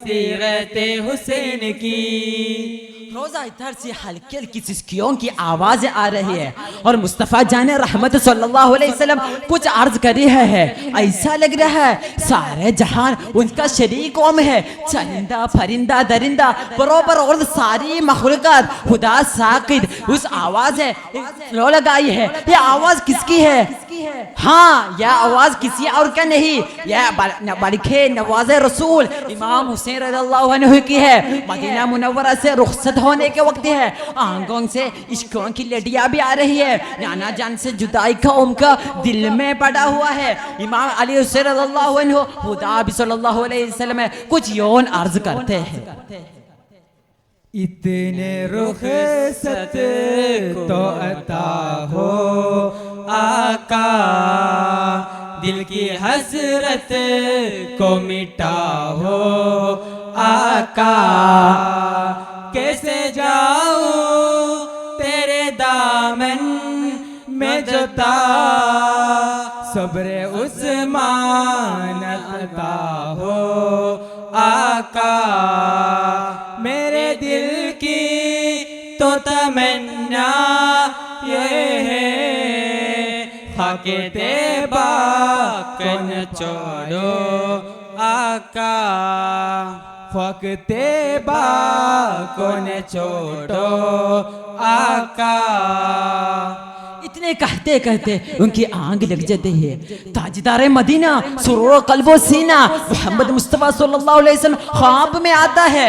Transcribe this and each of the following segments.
सीरत हुसैन की। रोजा इधर से हल्की हल्की सिसकियों की आवाजें आ रही है और मुस्तफ़ा जाने रहमत सल्लल्लाहु अलैहि वसल्लम कुछ अर्ज कर रहे हैं। ऐसा लग रहा है सारे जहान उनका शरीक कौम है। चरिंदा परिंदा दरिंदा बरोबर और सारी मखलूकात खुदा साकिद उस आवाज है लो लगाई है। ये आवाज किसकी है? हाँ, यह आवाज किसी और का नहीं, यह बल्कि नवाज़े रसूल इमाम हुसैन रज़ियल्लाहु अन्हु की है। मदीना मुनव्वरा से रुखसत होने के वक्त है। आंगों से इश्कों की लड़ियां भी आ रही है। नाना जान से जुदाई का उनका दिल में पड़ा हुआ है। इमाम अली हुसैन रज़ियल्लाहु अन्हु खुदा भी सल्लल्लाहु अलैहि वसल्लम कुछ यौन अर्ज करते हैं। इतने रुखसत तो अता हो आका, दिल की हसरत को मिटा हो आका। कैसे जाऊं तेरे दामन में जोता, सब्र उस्मान अता हो आका। मेरे दिल की तो तमन्ना ये है, खाके तैबा कन छोड़ो आका। खाक तैबा कन छोड़ो आका। इतने कहते कहते उनकी आंख लग जाती है। ताजदार मदीना सुरूर कल्बो सीना मोहम्मद मुस्तफ़ा सल्लल्लाहु अलैहि वसल्लम ख्वाब में आता है,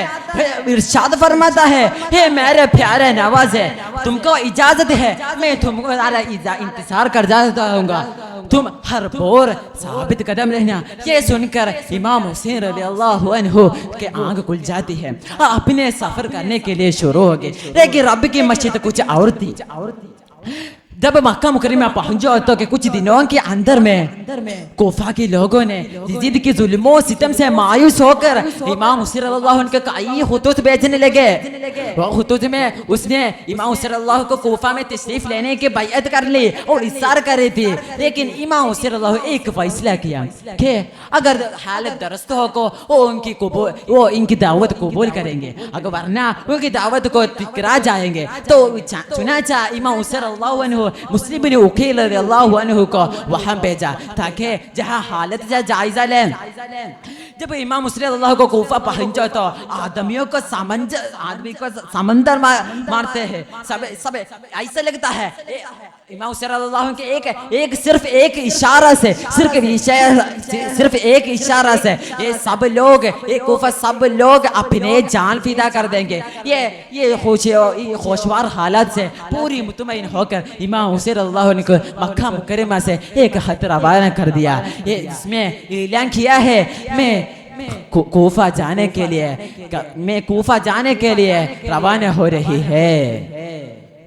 इरशाद फरमाता है, हे मेरे प्यारे नवाज़े, तुमको इजाजत है मैं तुमको इंतजार कर जाता हूँगा, तुम हर बोर साबित कदम रहना। ये सुनकर इमाम हुसैन रज़ियल्लाहु अन्हु के आंख खुल जाती है। अपने सफर करने के लिए शुरू हो गए। लेकिन रब की मस्जिद कुछ और थी। जब मक्का मुकर्रमा पहुंचो तो के कुछ दिनों के अंदर में कोफा के लोगों ने यजीद की जुल्मों सितम से मायूस होकर इमाम हुसैन रज़ियल्लाहु अन्हु को कई खुतूत भेजने लगे। वो खुतूत में उसने इमाम हुसैन रज़ियल्लाहु को कोफा में तशरीफ लेने की बैयत कर ली और इसार कर रही थी। लेकिन इमाम हुसैन रज़ियल्लाहु एक फैसला किया कि अगर हालत दुरुस्त हो को वो इनकी दावत कबूल करेंगे, अगर वरना उनकी दावत को ठुकरा जाएंगे। तो चुनाचा इमाम हुसैन रज़ियल्लाहु अन्हु मुस्लिम ने उकील रज़ियल्लाहु अन्हु को वहां भेजा ताकि जहां हालत का जायजा ले। जब इमाम हुसैन रज़ियल्लाहु को कोफा पहुंचा तो आदमी को समंदर मारते हैं। सब ऐसा लगता है इमाम हुसैन रज़ियल्लाहु के सिर्फ एक इशारा से सिर्फ एक इशारा से ये सब लोग कोफा सब लोग अपने जान फिदा कर देंगे। ये खुशवार हालत से पूरी मुतमईन होकर इमाम हुसैन रज़ियल्लाहु अन्हु को मक्का मुकर्रमा से एक खत रवाना कर दिया। ये इसमें ऐलान किया है मैं कोफा जाने के लिए रवाना हो रही है।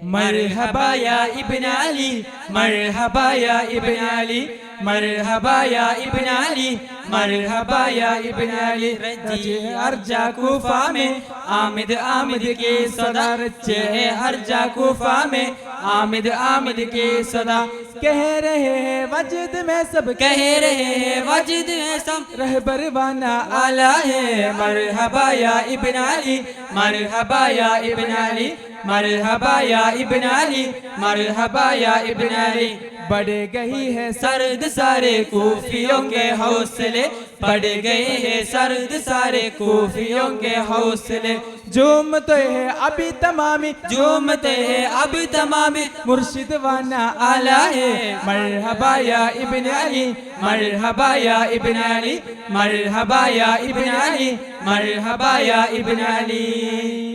मरहबा या इब्न अली, मरहबा या इब्न अली, मरहबा या इब्न अली, मरहबा या इब्न अली। रजे अर्जा कूफा में आमिद आमिद के सदा, रचे अर्जा कूफा में आमिद आमिद के सदा। कह रहे हैं वजद में सब, कह रहे हैं वजद में सब, रहबर वाना आला है। मरहबा या इब्न अली, मरहबा या इब्न अली, मरहबा या इब्न अली, मरहबा या इब्न अली। बढ़ गई है सर्द सारे कूफियों के हौसले, बढ़ गए हैं सर्द सारे कूफियों के हौसले। झूमते हैं अभी तमामी, झूमते हैं अभी तमामी, मुर्शिद वाना आला है। मरहबा या इब्न अली, मरहबा या इब्न अली, मरहबा या इब्न अली, मरहबा या इब्न अली।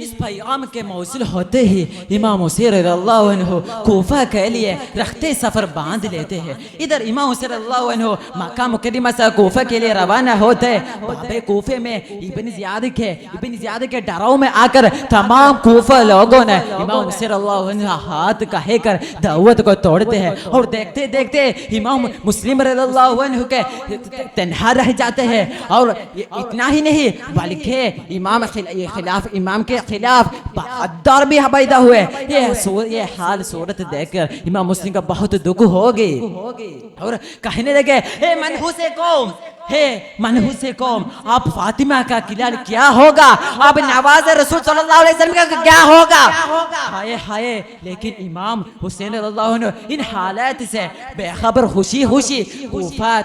इस पैगाम के मौसूल होते ही इमाम हुसैन रज़ियल्लाहु अन्हु कोफा के लिए रखते सफर बांध लेते हैं। इधर इमाम हुसैन रज़ियल्लाहु अन्हु मक्का मुकर्रमा से कोफा के लिए रवाना होते। बाबे कोफे में इब्न ज़ियाद के डराव में आकर तमाम कोफा लोगों ने इमाम हुसैन रज़ियल्लाहु अन्हु हाथ कहकर दावत को तोड़ते हैं और देखते देखते इमाम मुस्लिम रज़ियल्लाहु अन्हु के तन्हा रह जाते हैं। और इतना ही नहीं बल्कि इमाम के खिलाफ गद्दार भी पैदा हुए। ये हाल सूरत देखकर इमाम मुस्लिम का बहुत दुख हो गई और कहने लगे, हे मनहूसे कौम, हे मनहूसे कौम, आप फातिमा का किला क्या होगा, आप नवाज रसूल सल्लल्लाहु अलैहि वसल्लम का क्या होगा। हाय हाय, लेकिन इमाम हुसैन रज़ियल्लाहु अन्हु इन हालात से बेखबर खुशी खुशी कुफा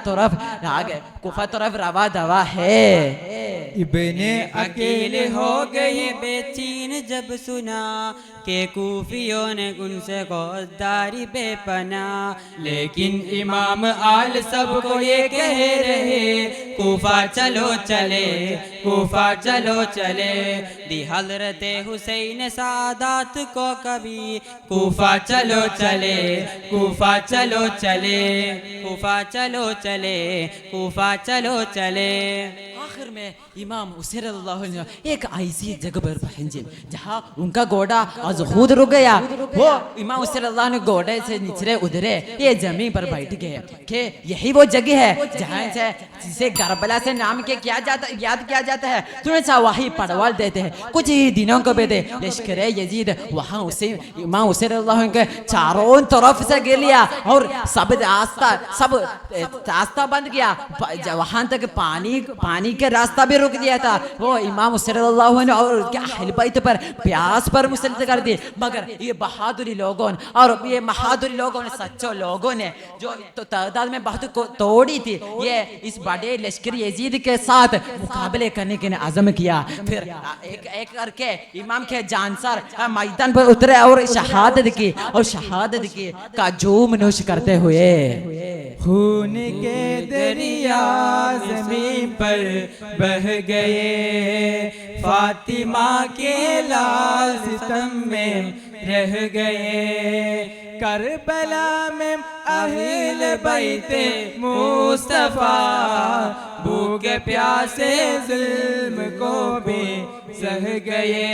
तरफ रवा दवा है। इब्ने अकील हो गए बेचैन जब सुना के कूफियों ने उनसे गद्दारी बेपना, लेकिन इमाम आल सबको ये कह रहे कूफा चलो चले, कूफा चलो चले। दी हज़रत हुसैन सादात को कभी कूफा चलो चले, कूफा चलो चले, कूफा चलो चले, कूफा चलो चले। आखिर में इमाम हुसैन रज़ियल्लाहु अन्हु एक ऐसी जगह पर पहुंचे जहाँ उनका घोड़ा आज खुद रुक गया। वो इमाम हुसैन रज़ियल्लाहु अन्हु घोड़े से नीचे उतरे, ये जमीन पर बैठ गए कि यही वो जगह है जहाँ से जिसे करबला से नाम के याद किया जाता है। थोड़ा सा वही पड़वाल देते हैं। कुछ ही दिनों को बेटे लश्कर यजीद वहाँ उसे इमाम हुसैन रज़ियल्लाहु अन्हु के चारों तरफ से गिर लिया और सब रास्ता बंद किया। वहाँ तक पानी के रास्ता भी रुक दिया था। वो इमाम हुसैन रज़ियल्लाहु अन्हु और उनके अहले बैत पर प्यास पर मुसल्लत कर दी। मगर ये बहादुरी लोगों और ये बहादुरी लोगों ने, सच्चो लोगों ने जो तो तादाद में बहुत तोड़ी थी, ये इस बड़े लश्कर यजीद के साथ मुकाबले करने के आज़म किया। फिर एक एक करके इमाम के जानसार मैदान पर उतरे और शहादत की का जोम नोश करते हुए खून के दरिया ज़मीन पर बह गए, फातिमा के लाल सितम में रह गए। करबला में अहले बैते मुस्तफा भूखे प्यासे जुल्म को भी सह गए।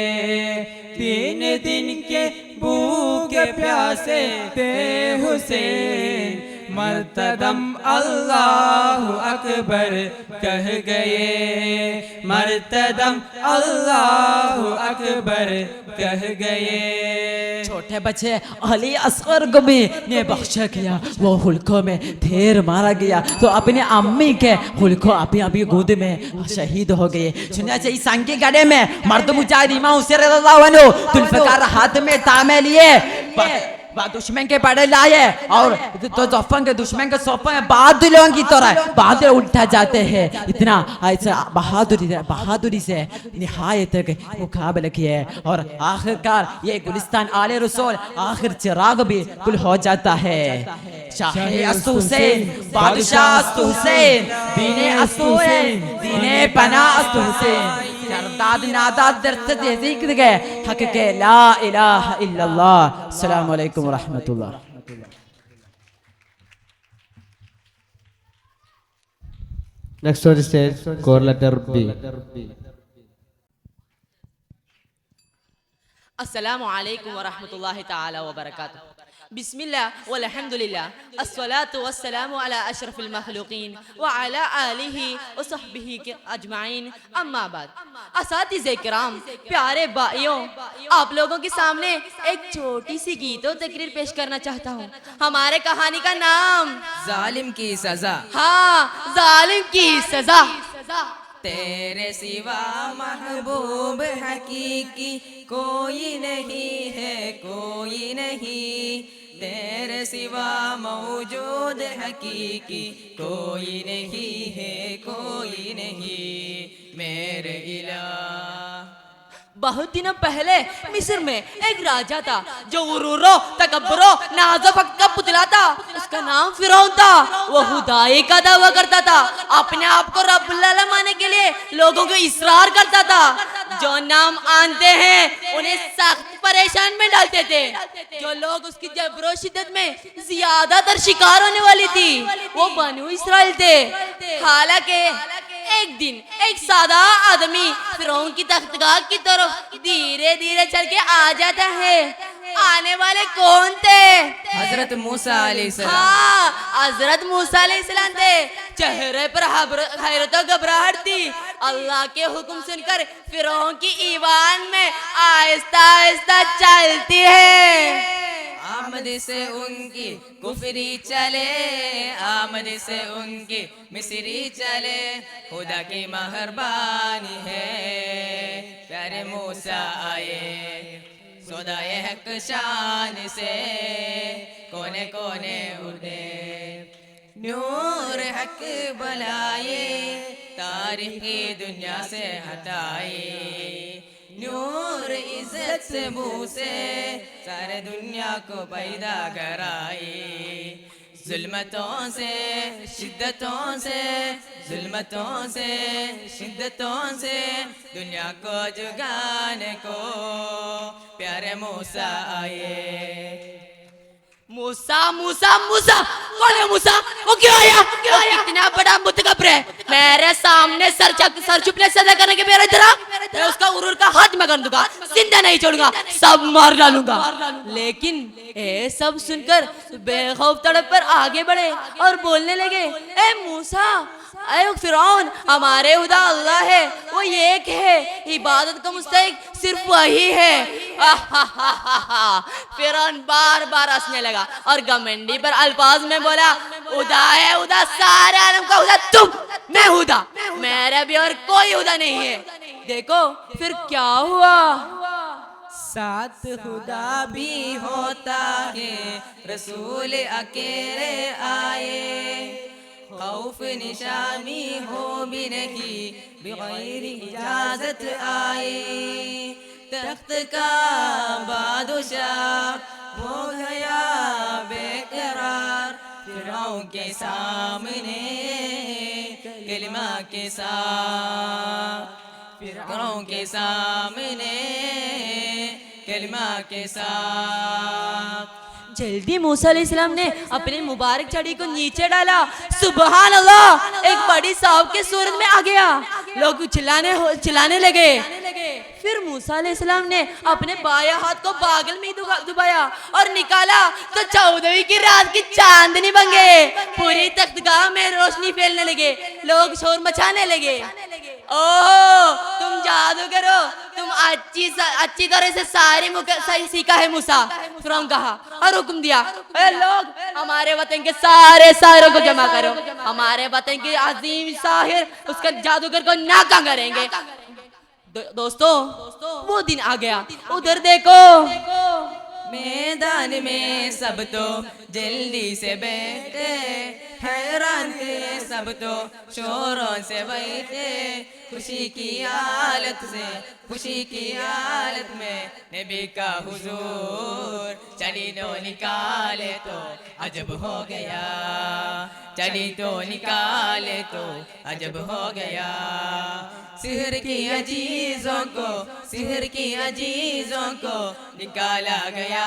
3 दिन के भूखे प्यासे थे हुसैन, मर्तदम अल्लाहु अकबर कह गए, मर्तदम अल्लाहु अकबर कह गए। छोटे बच्चे अली असगर को भी ने बख्शा किया। वो हुल्कों में ढेर मारा गया तो अपने अम्मी के हुल्कों अभी गोद में शहीद हो गए। सुनिए इस संग के गड़े में मर्द मुजाहिद इमाम हुसैन रज़ियल्लाहु अन्हु जुल्फ़िकार हाथ में तामे लिए दुश्मन के पड़े लाए और तो जफन के दुश्मन के सोफे में बादलों की तरह बादल उठा जाते हैं। इतना ऐसा बहादुरी से निहायत तक मुकाबला किए और आखिरकार ये गुलिस्तान आले रसूल आखिर चिराग भी गुल हो जाता है। शाहे अस्तु हुसैन, बादशाह अस्तु हुसैन, दीने अस्तु हुसैन, दीने पना अस्तु हुसैन, सरदाद नादाद दर्द जिक्र के हक के ला इलाहा इल्लल्लाह। अस्सलामु अलैकुम व रहमतुल्लाह। Next on the stage, core letter B. अस्सलामु अलैकुम व रहमतुल्लाहि ताला व बरकातुहू। बिस्मिल्लाह वल्हम्दुलिल्लाह अस्सलातु वस्सलामु अला अशरफिल मखलूकीन व अला आलिहि व सहबिहि अजमाइन। अम्मा बाद, असातिज़े किराम, प्यारे भाइयों, आप लोगों के सामने एक छोटी सी गीतो तकरीर पेश करना चाहता हूँ। हमारे कहानी का नाम जालिम की सजा। हाँ, जालिम की सजा। तेरे सिवा महबूब हकीकी कोई नहीं है, कोई नहीं। तेरे सिवा मौजूद हकीकी कोई नहीं है, कोई नहीं। मेरे इलाह। बहुत दिनों पहले मिस्र में एक राजा था जो गुरूरो तकब्बुरो नाज़ो फक का पुतला था। उसका नाम फिरौन था। वो खुदाई का दावा करता था, अपने आप को रब्बुल आला मानने के लिए लोगों को इसरार करता था। जो नाम आनते हैं उन्हें सख्त परेशान में डालते थे। जो लोग उसकी जबरो शिद्दत में ज्यादातर शिकार होने वाली थी वो बनु इस्राइल थे। हालांकि एक दिन एक सादा आदमी फिरौन की तख्तगाह की तरफ धीरे धीरे चल के आ जाता है। आने वाले कौन थे? हजरत मूसा अलैहिस्सलाम। हाँ, हजरत मूसा अलैहिस्सलाम थे। चेहरे पर हैरत और घबराहट थी। अल्लाह के हुक्म सुनकर फिरौन की ईवान में आहिस्ता आहिस्ता चलती है। आमद से उनकी कुफरी चले, आमद से उनकी मिस्री चले, खुदा की मेहरबानी है प्यारे मूसा आए सौदाए हक शान से कोने कोने उड़े, नूर हक बलाए तारीख की दुनिया से हटाए, नूर इज्जत से मुँह से सारे दुनिया को पैदा कराए, जुल्मतों से शिद्दतों से, जुल्मतों से शिद्दतों से दुनिया को जुगाने को प्यारे मूसा आए। मूसा मूसा मूसा, कौन है मूसा? वो क्यों आया? इतना बड़ा मुतकब्बर है, मेरे सामने सर छुपने सजा करने के मेरा इधर मैं उसका उरूर का हाथ में कर दूंगा, जिंदा नहीं छोड़ूंगा, सब मार डालूंगा। लेकिन ये सब सुनकर बेखौफ तड़प पर आगे बढ़े और बोलने लगे, ए मूसा, अरे फिरौन, हमारे खुदा अल्लाह है, वो एक है, इबादत का मुस्तहिक सिर्फ वही है। फिरौन बार बार हंसने लगा और घमंडी पर अल्फाज में बोला, खुदा है खुदा, सारे आलम का खुदा तुम, मैं खुदा, मेरा भी और कोई खुदा नहीं है। देखो फिर क्या हुआ, साथ खुदा भी होता है, रसूल अकेले आए, खौफ निशानी हो भी नहीं बगैर इजाजत आए, तख्त का बादशाह हो गया बेकरार, फिरौन के सामने कलिमा के साथ, फिरौन के सामने कलिमा के साथ। जल्दी मूसा अलैहिस्सलाम ने अपने मुबारक छड़ी को नीचे डाला, सुबहान अल्लाह, एक बड़ी सांप के सूरत में आ गया। लोग चिल्लाने लगे। फिर मूसा अलैहिस्सलाम ने अपने बायां हाथ को बागल में दबाया और निकाला तो 14वीं की रात की चांदनी बन गए, पूरी तख्तगाह में रोशनी फैलने लगे, लोग शोर मचाने लगे। ओह तुम जादूगर हो, तुम अच्छी तरह से सही सीखा है मूसा, फिरौन कहा और हुक्म दिया, ए लोग हमारे वतन के सारे साहिरों को जमा करो, हमारे वतन के अजीम साहिर उसका जादूगर को नाकाम करेंगे। दोस्तों वो दिन आ गया, उधर देखो मैदान में सब तो जल्दी से बैठे, हैरान थे सब तो शोरों से बैठे, खुशी की हालत से, खुशी की हालत में नबी का हुजूर चली तो निकाले तो अजब हो गया, चली तो निकाले तो अजब हो गया, सिहर की अजीजों को, सिहर की अजीजों को निकाला गया,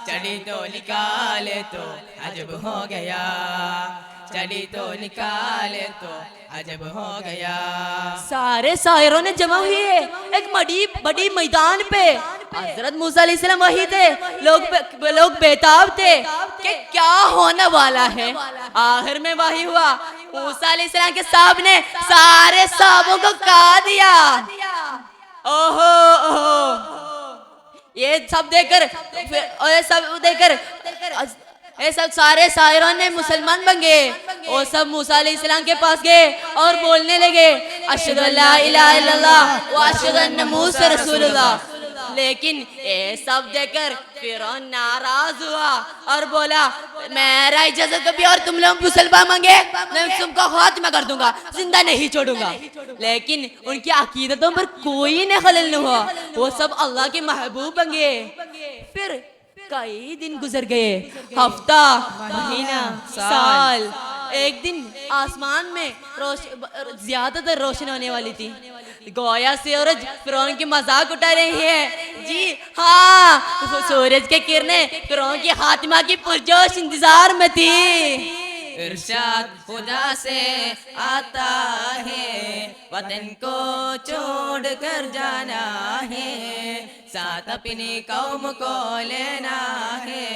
चली तो निकाले तो अजब हो गया, चली तो निकाले तो अजब हो गया। सारे साहिरों ने जमा हुई है एक बड़ी मैदान पे, हजरत मूसा अलैहिस्सलाम वही थे, लोग बेताब थे कि क्या होने वाला है। आखिर में वही हुआ, मूसा अलैहिस्सलाम के सांप ने सारे सांपों को काट दिया। ओहो ओहो, ये सब देखकर ये सब सारे साहिरों ने मुसलमान बन गए, और सब मूसा अलैहिस्सलाम के पास गए और बोलने लगे, अशहदु अल्ला इलाहा इल्लल्लाह व अशहदु अन्ना मूसा रसूलुल्लाह। लेकिन ये सब देखकर फिरौन नाराज हुआ और बोला, मेरा इजाजत कभी और तुम लोग मुसलमान मांगे मैं तुमको हाथ में कर दूंगा, जिंदा नहीं छोड़ूंगा। लेकिन उनकी अकीदतों पर कोई न खलल न हुआ, वो सब अल्लाह के महबूब बन गए। फिर कई दिन गुजर गए, हफ्ता, महीना, साल। एक दिन आसमान में ज्यादातर रोशन होने वाली थी, गोया सूरज फिरौन की मजाक उठा रही है। जी हाँ, सूरज के किरणें फिरौन की खातिमा की पुरजोश इंतजार में थी। इरशाद खुदा से आता है, वतन को छोड़ कर जाना है, साथ अपनी कौम को लेना है,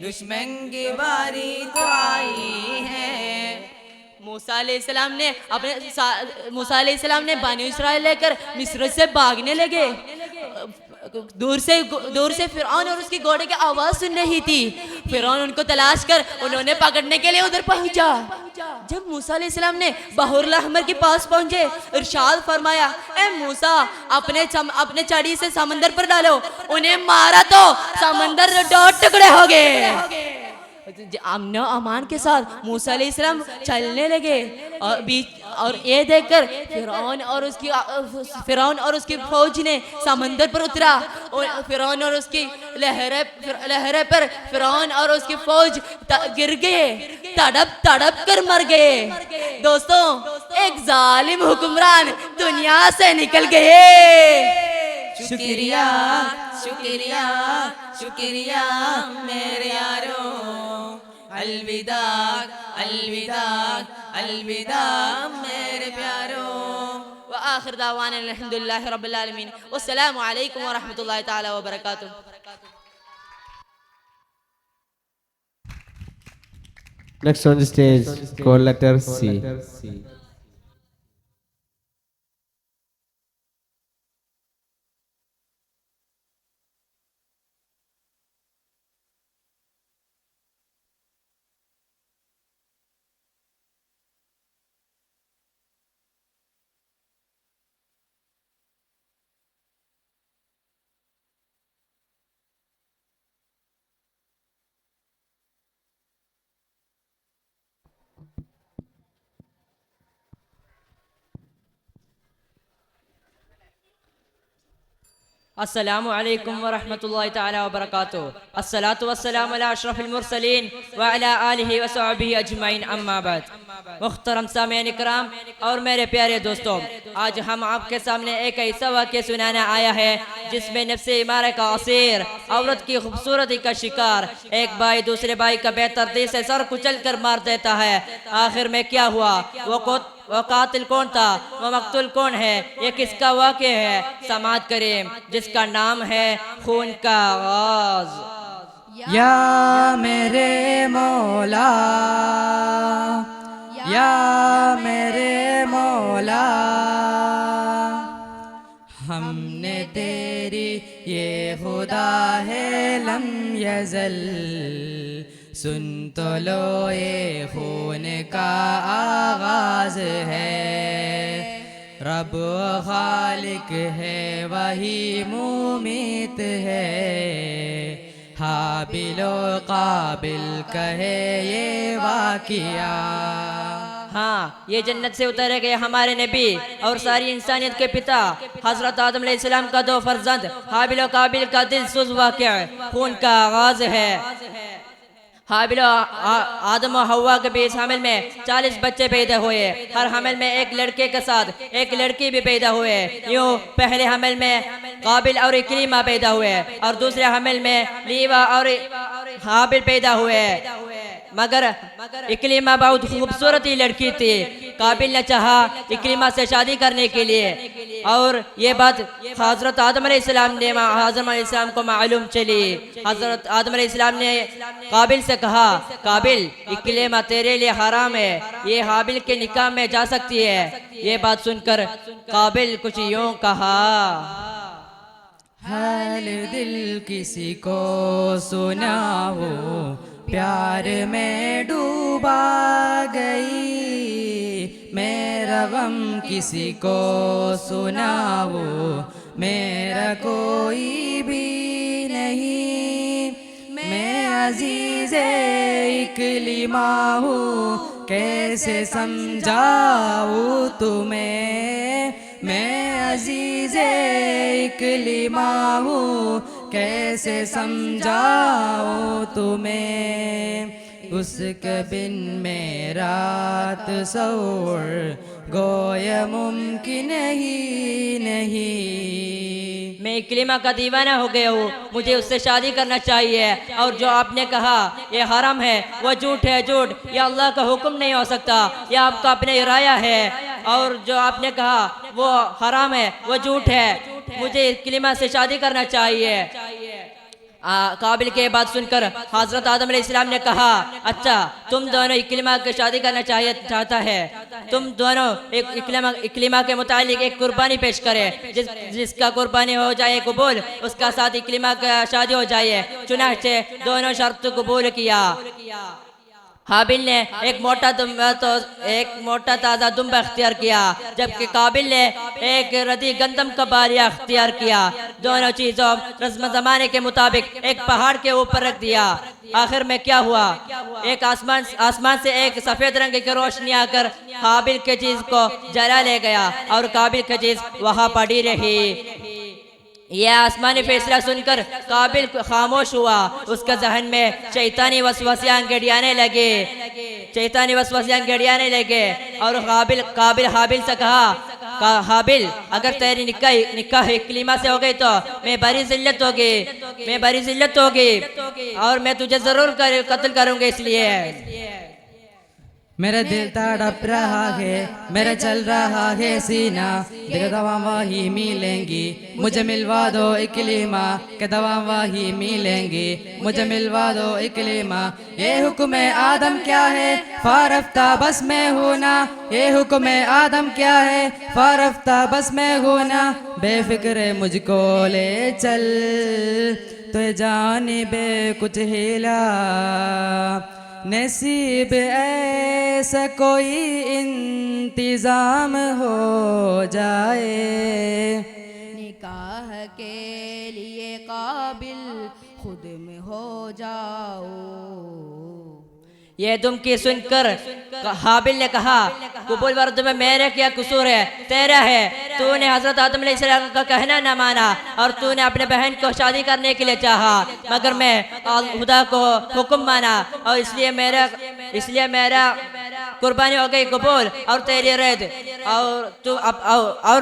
दुश्मन की बारी तो आई है। मूसा अलैहिस्सलाम ने बनी इस्राइल लेकर मिस्र से भागने लगे। दूर से फिरौन और उसके घोड़े की आवाज सुन रही थी। फिरौन उनको तलाश कर उन्होंने पकड़ने के लिए उधर पहुंचा। जब मूसा अलैहिस्सलाम ने बहरुल अहमर के पास पहुंचे, इरशाद फरमाया, ए मूसा अपने छड़ी से समंदर पर डालो, उन्हें मारा तो समंदर 2 टुकड़े हो गए। अमन अमान के साथ मूसा अलैहिस्सलाम चलने लगे और ये देखकर फिरौन और उसकी फौज ने समंदर पर उतरा। फिरौन और उसकी लहरें पर फिरौन और उसकी फौज गिर गए, तड़प कर मर गए। दोस्तों, एक जालिम हुक्मरान दुनिया से निकल गए। शुक्रिया शुक्रिया शुक्रिया मेरे यारो, अलविदा अलविदा अलविदा मेरे प्यारो। व आखिर दावाना अल्हम्दुलिल्लाहि रब्बिल आलमीन। वस्सलामु अलैकुम व रहमतुल्लाहि तआला व बरकातुहू। Next on the stage, call letter C. अस्सलामु अलैकुम व रहमतुल्लाहि तआला व बरकातुहू। अस्सलातु वस्सलामु अला अशरफिल मुरसलीन व अला आलिहि व सहबिही अजमईन, अम्मा बाद। मुहतरम सामीन इकराम और मेरे प्यारे दोस्तों, आज हम आपके सामने एक ऐसा वाक़या सुनाना आया है जिसमें नफ्से इमारा का असीर, औरत की खूबसूरती का शिकार, एक भाई दूसरे भाई का बेतरतीब से सर कुचल कर मार देता है। आखिर में क्या हुआ, वो कातिल कौन था, वो मकतूल कौन है, ये किसका वाक़या है, समाअत करें जिसका नाम है खून का आगाज़। या मेरे मौला, या मेरे मौला, हमने तेरी ये खुदा है लम यज़ल, सुन तो लो ये खून का आगाज़ है। रब खालिक है वही मुमीत है, हाबिलो काबिल कहे ये वाक़िया। हाँ, ये जन्नत से उतरे गए हमारे नबी और सारी इंसानियत के पिता हजरत आदम अलैहिस्सलाम का 2 फर्जंद हाबिल और काबिल का दिलसोज वाक़या खून का आगाज़ है। हाबिल आदम और हव्वा के बीच हमल में 40 बच्चे पैदा हुए। हर हमल में एक लड़के के साथ एक लड़की भी पैदा हुए। यूँ पहले हमल में काबिल और इक्रीमा पैदा हुए और दूसरे हमल में लीवा और हाबिल पैदा हुए। मगर इक्रीमा बहुत खूबसूरती लड़की थी। काबिल ने चाहा इक्रीमा से शादी करने के लिए और ये बात हजरत आदम अलैहिस्सलाम ने आदम अलैहिस्सलाम को मालूम चली। हजरत आदम अलैहिस्सलाम ने काबिल से कहा, काबिल इक्रीमा तेरे लिए हराम है, ये हाबिल के निकाह में जा सकती है। ये बात सुनकर काबिल कुछ यूं कहा, हाल दिल किसी को सुनाओ, प्यार में डूबा गई। मेरा गम किसी को सुनाओ, मेरा कोई भी नहीं। मैं अजीज़े इकलीमा हूँ, कैसे समझाऊँ तुम्हें। मैं अजीज़े इकलीमा हूँ, कैसे समझाऊँ तुम्हें। उसके बिन मेरा तसव्वुर गोया मुमकिन ही नहीं। मैं इक्रीमा का दीवाना हो गया हूँ, मुझे उससे शादी करना चाहिए। और जो आपने कहा ये हराम है वो झूठ है, झूठ। ये अल्लाह का हुक्म नहीं हो सकता, यह आपका अपना इराया है। और जो आपने कहा वो हराम है वो झूठ है, मुझे इक्रीमा से शादी करना चाहिए। काबिल के बात सुनकर हजरत आदम अलैहिस्सलाम ने कहा, अच्छा तुम दोनों इक्लिमा की शादी करना चाहता है, तुम दोनों इक्लिमा के मुतालिक एक कुर्बानी पेश करें, जिसका कुर्बानी हो जाए कबूल, उसका साथ इक्लिमा का शादी हो जाए। चुनाचे दोनों शर्त कबूल किया। हाबिल ने एक मोटा ताज़ा दुम्बा अख्तियार किया, जबकि काबिल ने एक रदी गंदम का बालिया अख्तियार किया। दोनों चीज़ों रस्म ज़माने के मुताबिक एक पहाड़ के ऊपर रख दिया। आखिर में क्या हुआ, एक आसमान से एक सफ़ेद रंग की रोशनी आकर हाबिल के चीज़ को जला ले गया और काबिल की चीज़ वहाँ पड़ी रही। यह आसमानी फैसला सुनकर काबिल खामोश हुआ। उसके जहन में शैतानी वसवसियां गड़ियाने लगे और काबिल हाबिल से कहा, हाबिल अगर तेरी निकाह इक्लिमा से हो गई तो मैं बड़ी जिल्लत होगी और मैं तुझे जरूर कत्ल करूंगा। इसलिए मेरा दिल तड़प रहा है, मेरा चल रहा है सीना, दिल दवा वही मिलेंगी, मुझे मिलवा दो इक्लिमा के दवा वही मिलेंगी, मुझे मिलवा दो इक्लिमा। ये हुक्म आदम क्या है, फारफ्ता बस में होना, ये हुक्म आदम क्या है, फारफ्ता बस में होना। बेफिक्र मुझको ले चल, तो जानिबे कुछ हिला, नसीब ऐसा कोई इंतजाम हो जाए। निकाह के लिए काबिल खुद में हो जाओ। यह धमकी सुनकर हाबिल ने कहा, कबूल वर्द में मेरे क्या कसूर है, तेरा है। तूने हजरत आदम अलैहिस्सलाम का कहना न माना और तूने अपने बहन को शादी करने के लिए चाहा, मगर मैं खुदा को हुक्म माना और इसलिए मेरा कुर्बानी हो गई कबूल और तेरी रद्द। और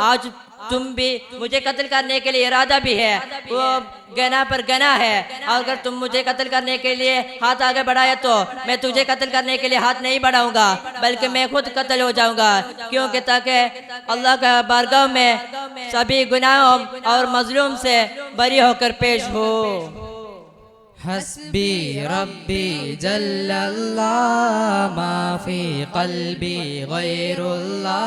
आज तुम भी मुझे कत्ल करने के लिए इरादा भी है, वो गना पर गना है। और अगर तुम मुझे कत्ल करने के लिए हाथ आगे बढ़ाया तो मैं तुझे कत्ल करने के लिए हाथ नहीं बढ़ाऊंगा, बल्कि मैं खुद कत्ल हो जाऊंगा, क्योंकि ताकि अल्लाह का बारगाह में सभी गुनाहों और मजलूम से बरी होकर पेश हो। हस्बी रब्बी जल्लल्लाह माफी कल्बी गैरुल्लाह,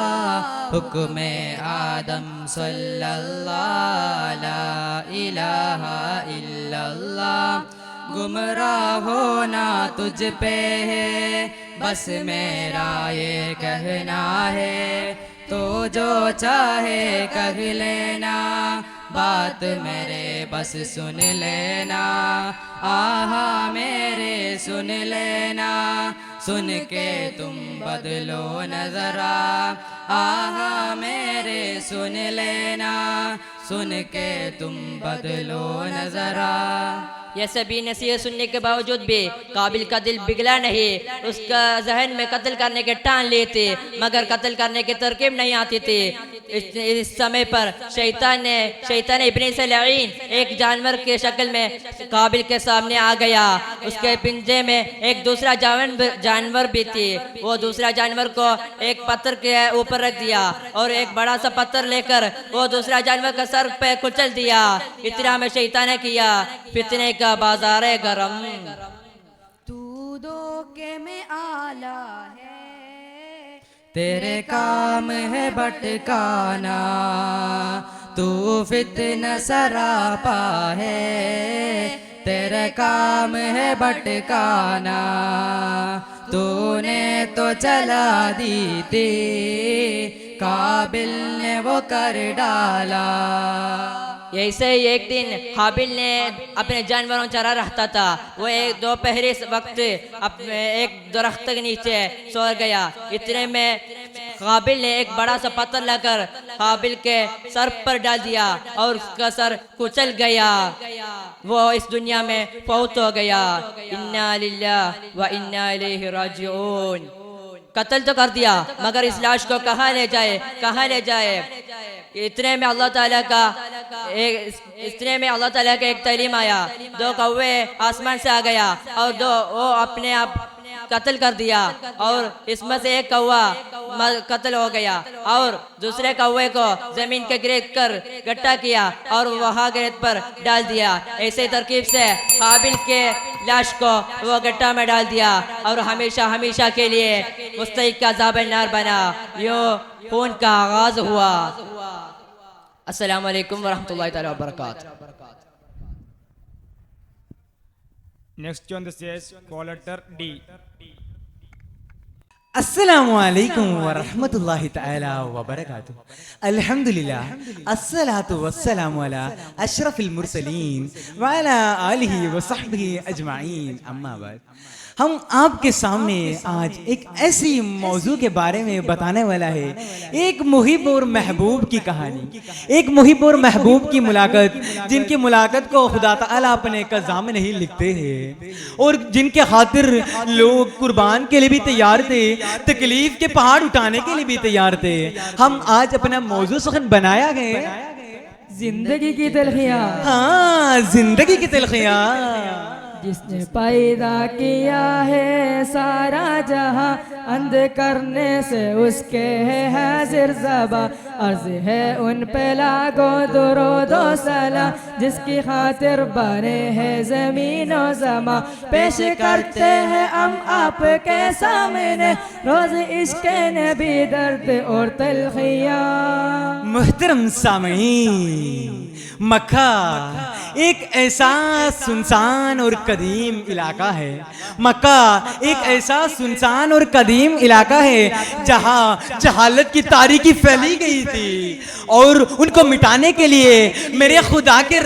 हुक्म आदम सल्लल्लाह ला इलाहा इल्लल्लाह। गुमराह होना तुझ पे है, बस मेरा ये कहना है, तो जो चाहे कह लेना, बात मेरे बस सुन लेना। आहा मेरे सुन लेना, सुन के तुम बदलो नजरा। आहा मेरे सुन लेना, सुन के तुम बदलो नजरा। यह सभी नसीहत सुनने के बावजूद भी काबिल का दिल पिघला नहीं। उसका जहन में कत्ल करने के ठान लिए थे, मगर कत्ल करने की तरकीब नहीं आती थी। इस समय पर शैतान इब्ने लईन एक जानवर के शक्ल में काबिल के सामने आ गया। उसके पिंजे में एक दूसरा जानवर भी थी। वो दूसरा जानवर को एक पत्थर के ऊपर रख दिया और एक बड़ा सा पत्थर लेकर वो दूसरा जानवर का सर पे कुचल दिया। इतना में शैतान ने किया, फितने का बाजार है गरम। तू धोखे में आला है, तेरे काम है भटकाना, तू फितना सरापा है, तेरे काम है भटकाना, तूने तो चला दी थी, काबिल ने वो कर डाला। ऐसे ही एक दिन हाबिल ने अपने जानवरों चरा रहता था। वो एक दोपहरी वक्त अपने एक दरख्त के नीचे सो गया। इतने में काबिल ने एक बड़ा सा पत्थर लाकर हाबिल के सर पर डाल दिया और उसका सर कुचल गया। वो इस दुनिया में फौत हो गया। इन्ना लिल्लाहि व इन्ना इलैहि राजिऊन। कत्ल तो कर दिया, मगर इस लाश को कहाँ ले जाए। इतने में अल्लाह ताला का एक तालीम आया। दो कौवे आसमान से आ गया और वो अपने आप कत्ल कर दिया और इसमें से एक कौवा कत्ल हो गया और दूसरे कौवे को जमीन के गिरद कर गट्टा किया और वहाँ गिरद पर डाल दिया। ऐसे तरकीब से हाबिल के लाश को वो गट्टा में डाल दिया और हमेशा हमेशा के लिए मुस्तहिक का ज़ाबिल नार बना। यो खून का आगाज हुआ। अस्सलामु अलैकुम वरहमतुल्लाहि तआला वबरकातुहू। Next on the stage, call letter D. अस्सलामु अलैकुम वरहमतुल्लाहि तआला वबरकातुहू। अल्हम्दुलिल्लाह अस्सलातु वस्सलामु अला अशरफिल मुरसलीन व अला आलिहि व सहबिहि अजमाइन। अम्मा बाद, हम आपके सामने आज एक ऐसी मौजू के बारे में बताने वाला है, एक मुहिब और महबूब की कहानी, एक मुहिब और महबूब की मुलाकात, जिनकी मुलाकात को खुदा ताला अपने कज़ाम में नहीं लिखते हैं और जिनके खातिर लोग कुर्बान के लिए भी तैयार थे, तकलीफ के पहाड़ उठाने के लिए भी तैयार थे। हम आज अपना मौजू सुखन बनाया गए जिंदगी की तलखियाँ, हाँ जिंदगी की तलखियाँ। जिसने पैदा किया है सारा जहां, अंध करने से उसके है हाजिर ज़बा। अर्ज़ है उन पे लागो दुरूद व सलाम, जिसकी खातिर बने हैं ज़मीन व ज़मा। पेश करते हैं हम आपके सामने रोज़ इश्क़ नबी दर्द और तलखियाँ। मुहतरम सामीन, मक्का एक ऐसा सुनसान और कदीम इलाका है। मक्का एक ऐसा सुनसान और कदीम इलाका है जहाँ जहालत की तारीकी फैली गई थी और उनको मिटाने के लिए मेरे खुदा के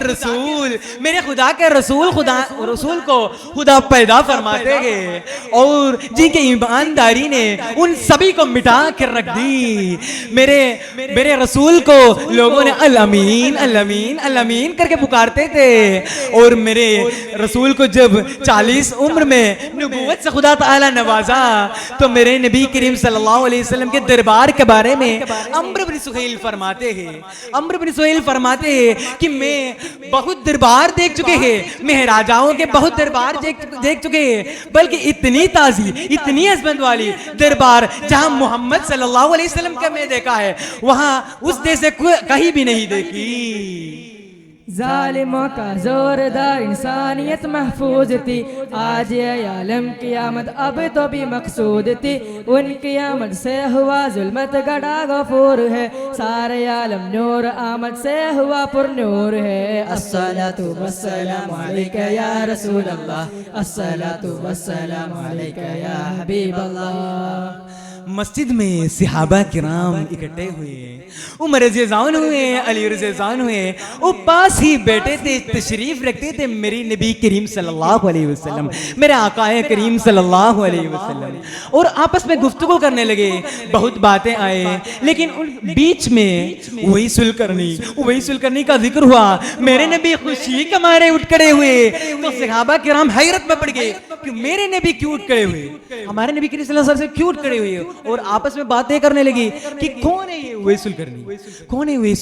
रसूल को खुदा पैदा फरमाते गए और जिनकी ईमानदारी ने उन सभी को मिटा कर रख दी। मेरे रसूल को लोगों ने अल अमीन अल अमीन अल अमीन करके पुकारते थे और मेरे रसूल को जब 40 उम्र में नबूवत से खुदा ताला नवाजा तो मेरे नबी करीम सल्लल्लाहु अलैहि वसल्लम के दरबार के बारे में अम्र बिन सुहैल फरमाते हैं कि मैं बहुत दरबार देख चुके हैं, मैं राजाओं के बहुत दरबार देख चुके हैं, बल्कि इतनी ताजी इतनी अजमत वाली दरबार जहां मोहम्मद सल्लल्लाहु अलैहि वसल्लम का मैं देखा है, वहां उस देश से कहीं भी नहीं देखी। जालिमों का जोरदार इंसानियत महफूज थी, आज ये आलम क़यामत अब तो भी मकसूद थी। उन क़यामत से हुआ जुल्मत गड़ा गफूर है, सारे आलम नूर आमद से हुआ पुर नूर है। अस्सलातु वस्सलामु अलैका या रसूल अल्लाह, अस्सलातु वस्सलामु अलैका या हबीब अल्लाह। मस्जिद में सहाबा किराम इकट्ठे हुए, उमर रज़ियल्लाहु हुए, अली रज़ियल्लाहु हुए, वो पास ही बैठे थे, तशरीफ रखते थे मेरे नबी करीम सल्लल्लाहु अलैहि वसल्लम, मेरे आकाए करीम सल्लल्लाहु अलैहि वसल्लम, और आपस में गुफ्तगू करने लगे। बहुत बातें आए, लेकिन उन बीच में वही सुलकरनी का जिक्र हुआ। मेरे नबी खुशी के मारे उठ खड़े हुए तो सहाबा किराम हैरत में पड़ गए कि मेरे नबी क्यों उठ खड़े हुए, हमारे नबी करीम सल्लल्लाहु अलैहि वसल्लम क्यों उठ खड़े हुए, और आपस में बातें करने लगी कि कौन है ये वहीसुल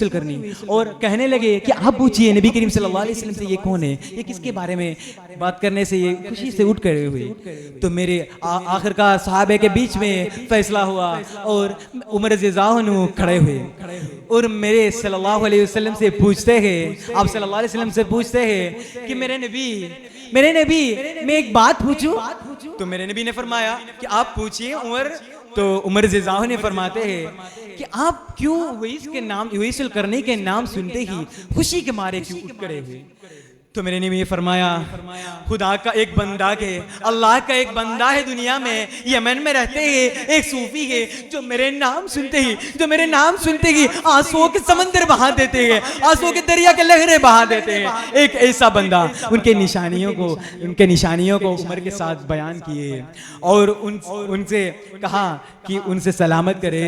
करनी, और कहने लगे कि आप पूछिए नबी करीम सल्लल्लाहु अलैहि वसल्लम से ये कौन है, ये किसके बारे में बात करने से ये खुशी से उठ खड़े हुए। तो मेरे आखिरकार सहाबे के बीच में फैसला हुआ और उमर रज़ियल्लाहु अन्हु खड़े हुए और मेरे सल्लल्लाहु अलैहि वसल्लम से पूछते हैं, आप सल्लल्लाहु अलैहि वसल्लम से पूछते हैं कि मेरे नबी मैं एक बात पूछूं? तो मेरे नबी ने फरमाया कि आप पूछिए उमर। तो उमर रज़ियल्लाहु ने फरमाते हैं कि आप क्यों वहीसुल करने के नाम सुनते ही खुशी के मारे क्यों उठ खड़े हुए? तो मेरे ने ये फरमाया, खुदा का एक बंदा के अल्लाह का एक बंदा है दुनिया में, यमन में रहते हैं, एक सूफी है जो मेरे नाम सुनते ही आंसुओं के समंदर बहा देते हैं, आंसुओं के दरिया के लहरें बहा देते हैं। एक ऐसा बंदा उनके निशानियों को उमर के साथ बयान किए और उनसे कहा कि उनसे सलामत करे।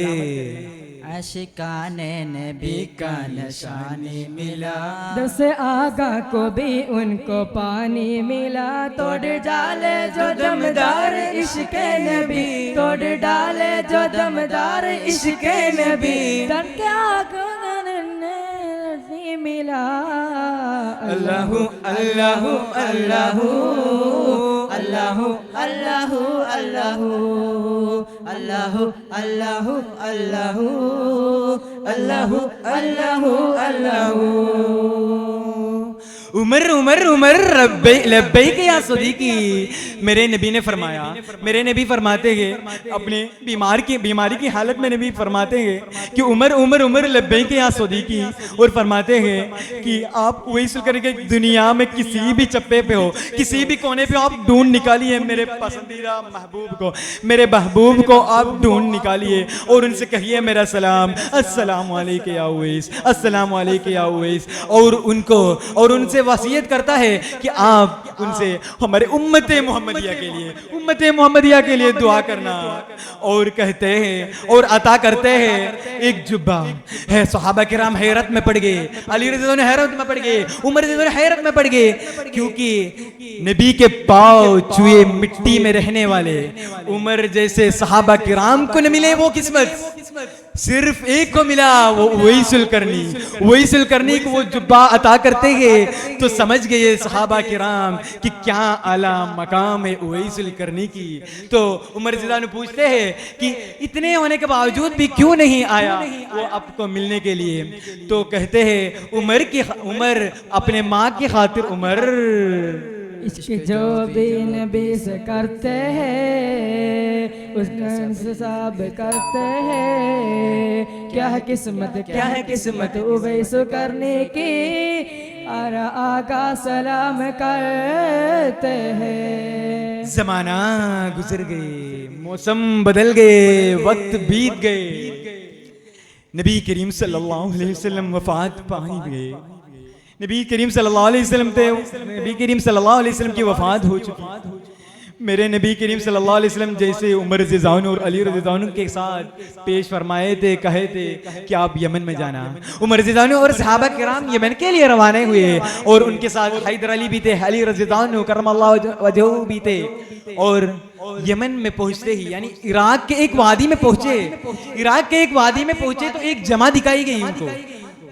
आशिकाने नबी का निशानी मिला, दस आगा को भी उनको पानी मिला। तोड़ डाले जो दमदार इश्क़ नबी, तोड़ डाले जो दमदार इश्क़ नबी, तन के आग मिला। अल्लाहु अल्लाहु अल्लाहु अल्लाह अल्लाह अल्लाह अल्लाह अल्लाह अल्लाह अल्लाह अल्लाह अल्लाह। उमर उमर उमर लब्बैक या सदीकी। मेरे नबी ने फरमाया, मेरे नबी फरमाते हैं अपने बीमारी की हालत में नबी फरमाते हैं कि उमर उमर उमर लब्बैक या सदीकी, और फरमाते हैं कि आप वही करके दुनिया में किसी भी चप्पे पे हो, किसी भी कोने पे हो, आप ढूंढ निकालिए मेरे पसंदीदा महबूब को, मेरे महबूब को आप ढूंढ निकालिए और उनसे कहिए मेरा सलाम, अस्सलाम वालेकुम या उवैस, अस्सलाम वालेकुम या उवैस। और उनसे वसीयत करता है कि आप उनसे हमारे उम्मत मोहम्मदिया के लिए दुआ करना। और कहते हैं और अता करते हैं एक जुब्बा है। सहाबा किराम हैरत में पड़ गए, अली रज़ी अल्लाह अन्हु हैरत में पड़ गए, उमर रज़ी अल्लाह अन्हु हैरत में पड़ गए, क्योंकि नबी के पांव चुए मिट्टी में रहने वाले उमर जैसे सहाबा किराम को न मिले वो किस्मत, सिर्फ एक को मिला, वो उवैसुल करनी को वो जुब्बा अता करते हैं। तो समझ गए सहाबा किराम कि क्या आला मकाम है उवैसुल करनी की। तो उमर ज़िदा ने पूछते हैं कि इतने होने के बावजूद भी क्यों नहीं आया वो आपको मिलने के लिए। तो कहते हैं उमर अपने माँ की खातिर उमर इश्क जो भी नबी से करते हैं उसका सब करते हैं। क्या है किस्मत उवैस करने की, अरे आका सलाम करते हैं। जमाना गुजर गए, मौसम बदल गए, वक्त बीत गए, नबी करीम सल्लल्लाहु अलैहि वसल्लम वफात पाई गए। नबी करीम सल्लल्लाहु अलैहि वसल्लम की वफात हो चुकी। मेरे नबी करीम सल्लल्लाहु अलैहि वसल्लम जैसे उमर रज़ियल्लाहु और अली रज़ियल्लाहु के साथ पेश फरमाए थे, कहे थे कि आप यमन में जाना। उमर रज़ियल्लाहु और सहाबा किराम यमन के लिए रवाना हुए और उनके साथ हैदर अली भी थे, अली रज़ियल्लाहु करमल्लाहु वजहू भी थे। और यमन में पहुंचते ही यानी इराक के एक वादी में पहुंचे तो एक जमा दिखाई गई उनको।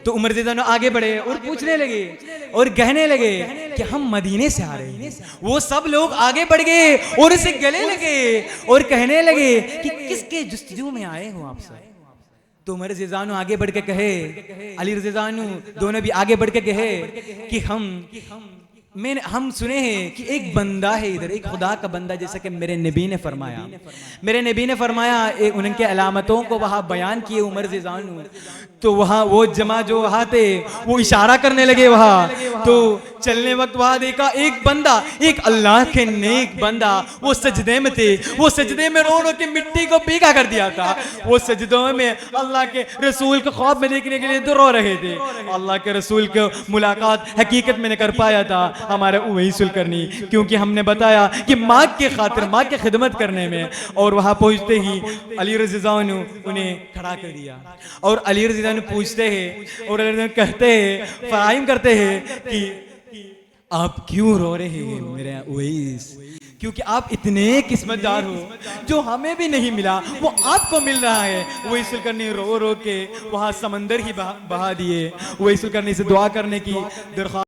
तो उमर ज़िदा आगे बढ़े और पूछने लगे और कहने लगे कि हम मदीने से आ रहे हैं। वो सब लोग आगे बढ़ गए और उसे गले लगे और कहने लगे कि किसके जुस्तजू में आए हो आप सब। तो उमर ज़िदा आगे बढ़ के कहे, अली रज़िया दोनों भी आगे बढ़ के कहे कि हम सुने हैं कि एक बंदा है इधर, एक खुदा का बंदा, जैसा कि मेरे नबी ने फरमाया एक उनके अलामतों को वहाँ बयान किए उमर ज़िदा। तो वहाँ वो जमा जो वहाँ थे वो इशारा करने लगे वहाँ। तो चलने वक्त वहाँ देखा एक बंदा, एक अल्लाह के नेक बंदा, वो सजदे में थे। वो सजदे में रो रो के मिट्टी को भीगा कर दिया था। वो सजदों में अल्लाह के रसूल को ख्वाब में देखने के लिए तो रो रहे थे। अल्लाह के रसूल को मुलाकात हकीकत में नहीं कर पाया था हमारा उवैसुल करनी, क्योंकि हमने बताया कि माँ के खातिर, माँ की खिदमत करने में। और वहाँ पहुँचते ही अली रज़िया ने उन्हें खड़ा कर दिया और अली रज़िया ने पूछते हैं और अली कहते हैं, फराइम करते हैं कि आप क्यों रो रहे हैं मेरे उवैस, क्योंकि आप इतने किस्मतदार हो, जो हमें भी नहीं मिला वो आपको मिल रहा है। उवैसुल करनी रो रो के वहाँ समंदर ही बहा दिए। उवैसुल करनी से दुआ करने की दरख्वास्त